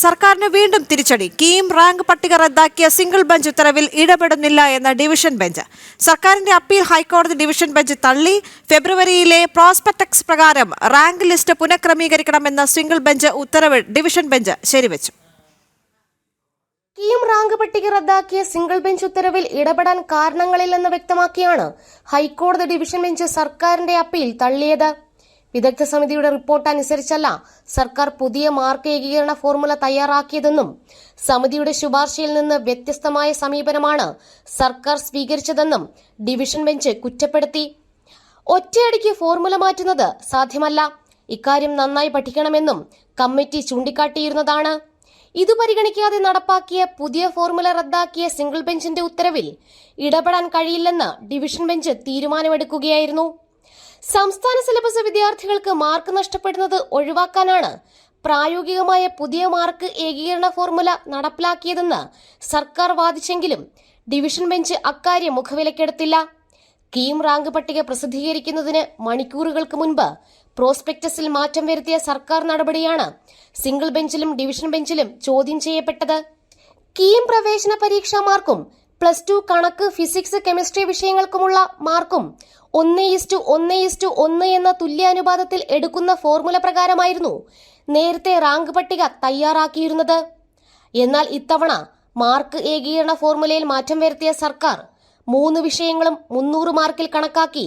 സർക്കാരിന് വീണ്ടും തിരിച്ചടി. കീം റാങ്ക് പട്ടിക റദ്ദാക്കിയ സിംഗിൾ ബെഞ്ച് ഉത്തരവിൽ ഇടപെടുന്നില്ല എന്ന ഡിവിഷൻ ബെഞ്ച്. സർക്കാരിന്റെ അപ്പീൽ ഹൈക്കോടതി ഡിവിഷൻ ബെഞ്ച് തള്ളി. ഫെബ്രുവരിയിലെ പ്രോസ്പെക്ടസ് പ്രകാരം റാങ്ക് ലിസ്റ്റ് പുനഃക്രമീകരിക്കണമെന്ന സിംഗിൾ ബെഞ്ച് ഉത്തരവ് ഡിവിഷൻ ബെഞ്ച് ശരിവച്ചു. കീം റാങ്ക് പട്ടിക റദ്ദാക്കിയ സിംഗിൾ ബെഞ്ച് ഉത്തരവിൽ ഇടപെടാൻ കാരണങ്ങളില്ലെന്ന് വ്യക്തമാക്കിയാണ് ഹൈക്കോടതി ഡിവിഷൻ ബെഞ്ച് സർക്കാരിന്റെ അപ്പീൽ തള്ളിയത്. വിദഗ്ധ സമിതിയുടെ റിപ്പോർട്ട് അനുസരിച്ചല്ല സർക്കാർ പുതിയ മാർക്ക് ഏകീകരണ ഫോർമുല തയ്യാറാക്കിയതെന്നും സമിതിയുടെ ശുപാർശയിൽ നിന്ന് വ്യത്യസ്തമായ സമീപനമാണ് സർക്കാർ സ്വീകരിച്ചതെന്നും ഡിവിഷൻ ബെഞ്ച് കുറ്റപ്പെടുത്തി. ഒറ്റയടിക്ക് ഫോർമുല മാറ്റുന്നത് സാധ്യമല്ല. ഇക്കാര്യം നന്നായി പഠിക്കണമെന്നും കമ്മിറ്റി ചൂണ്ടിക്കാട്ടിയിരുന്നതാണ്. ഇത് പരിഗണിക്കാതെ നടപ്പാക്കിയ പുതിയ ഫോർമുല റദ്ദാക്കിയ സിംഗിൾ ബെഞ്ചിന്റെ ഉത്തരവിൽ ഇടപെടാൻ കഴിയില്ലെന്ന് ഡിവിഷൻ ബെഞ്ച് തീരുമാനമെടുക്കുകയായിരുന്നു. സംസ്ഥാന സിലബസ് വിദ്യാർത്ഥികൾക്ക് മാർക്ക് നഷ്ടപ്പെടുന്നത് ഒഴിവാക്കാനാണ് പ്രായോഗികമായ പുതിയ മാർക്ക് ഏകീകരണ ഫോർമുല നടപ്പിലാക്കിയതെന്ന് സർക്കാർ വാദിച്ചെങ്കിലും ഡിവിഷൻ ബെഞ്ച് അക്കാര്യം മുഖവിലക്കെടുത്തില്ല. കീം റാങ്ക് പട്ടിക പ്രസിദ്ധീകരിക്കുന്നതിന് മണിക്കൂറുകൾക്ക് മുൻപ് പ്രോസ്പെക്ടസിൽ മാറ്റം വരുത്തിയ സർക്കാർ നടപടിയാണ് സിംഗിൾ ബെഞ്ചിലും ഡിവിഷൻ ബെഞ്ചിലും ചോദ്യം ചെയ്യപ്പെട്ടത്. കീം പ്രവേശന പരീക്ഷാ മാർക്കും +2 കണക്ക്, ഫിസിക്സ്, കെമിസ്ട്രി വിഷയങ്ങൾക്കുമുള്ള മാർക്കും 1:1:1 എന്ന തുല്യാനുപാതത്തിൽ എടുക്കുന്ന ഫോർമുല പ്രകാരമായിരുന്നു നേരത്തെ റാങ്ക് പട്ടിക തയ്യാറാക്കിയിരുന്നത്. എന്നാൽ ഇത്തവണ മാർക്ക് ഏകീകരണ ഫോർമുലയിൽ മാറ്റം വരുത്തിയ സർക്കാർ 3 വിഷയങ്ങളും 300 മാർക്കിൽ കണക്കാക്കി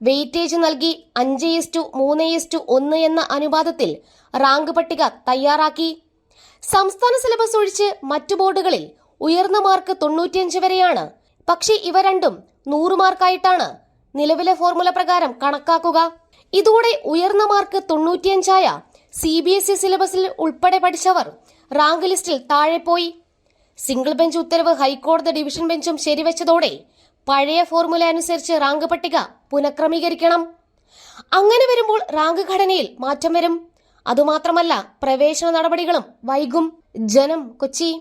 വെയിറ്റേജ് നൽകി 5:3:1 എന്ന അനുപാതത്തിൽ റാങ്ക് പട്ടിക തയ്യാറാക്കി. സംസ്ഥാന സിലബസ് ഒഴിച്ച് മറ്റു ബോർഡുകളിൽ ഉയർന്ന മാർക്ക് 95 വരെയാണ്. പക്ഷേ ഇവ രണ്ടും 100 മാർക്കായിട്ടാണ് നിലവിലെ ഫോർമുല പ്രകാരം കണക്കാക്കുക. ഇതോടെ ഉയർന്ന മാർക്ക് 95ആയ CBSE സിലബസിൽ ഉൾപ്പെടെ പഠിച്ചവർ റാങ്ക് ലിസ്റ്റിൽ താഴെ പോയി. സിംഗിൾ ബെഞ്ച് ഉത്തരവ് ഹൈക്കോടതി ഡിവിഷൻ ബെഞ്ചും ശരിവെച്ചതോടെ പഴയ ഫോർമുല അനുസരിച്ച് റാങ്ക് പട്ടിക പുനഃക്രമീകരിക്കണം. അങ്ങനെ വരുമ്പോൾ റാങ്ക് ഘടനയിൽ മാറ്റം വരും. അതുമാത്രമല്ല, പ്രവേശന നടപടികളും വൈകും. ജനം, കൊച്ചി.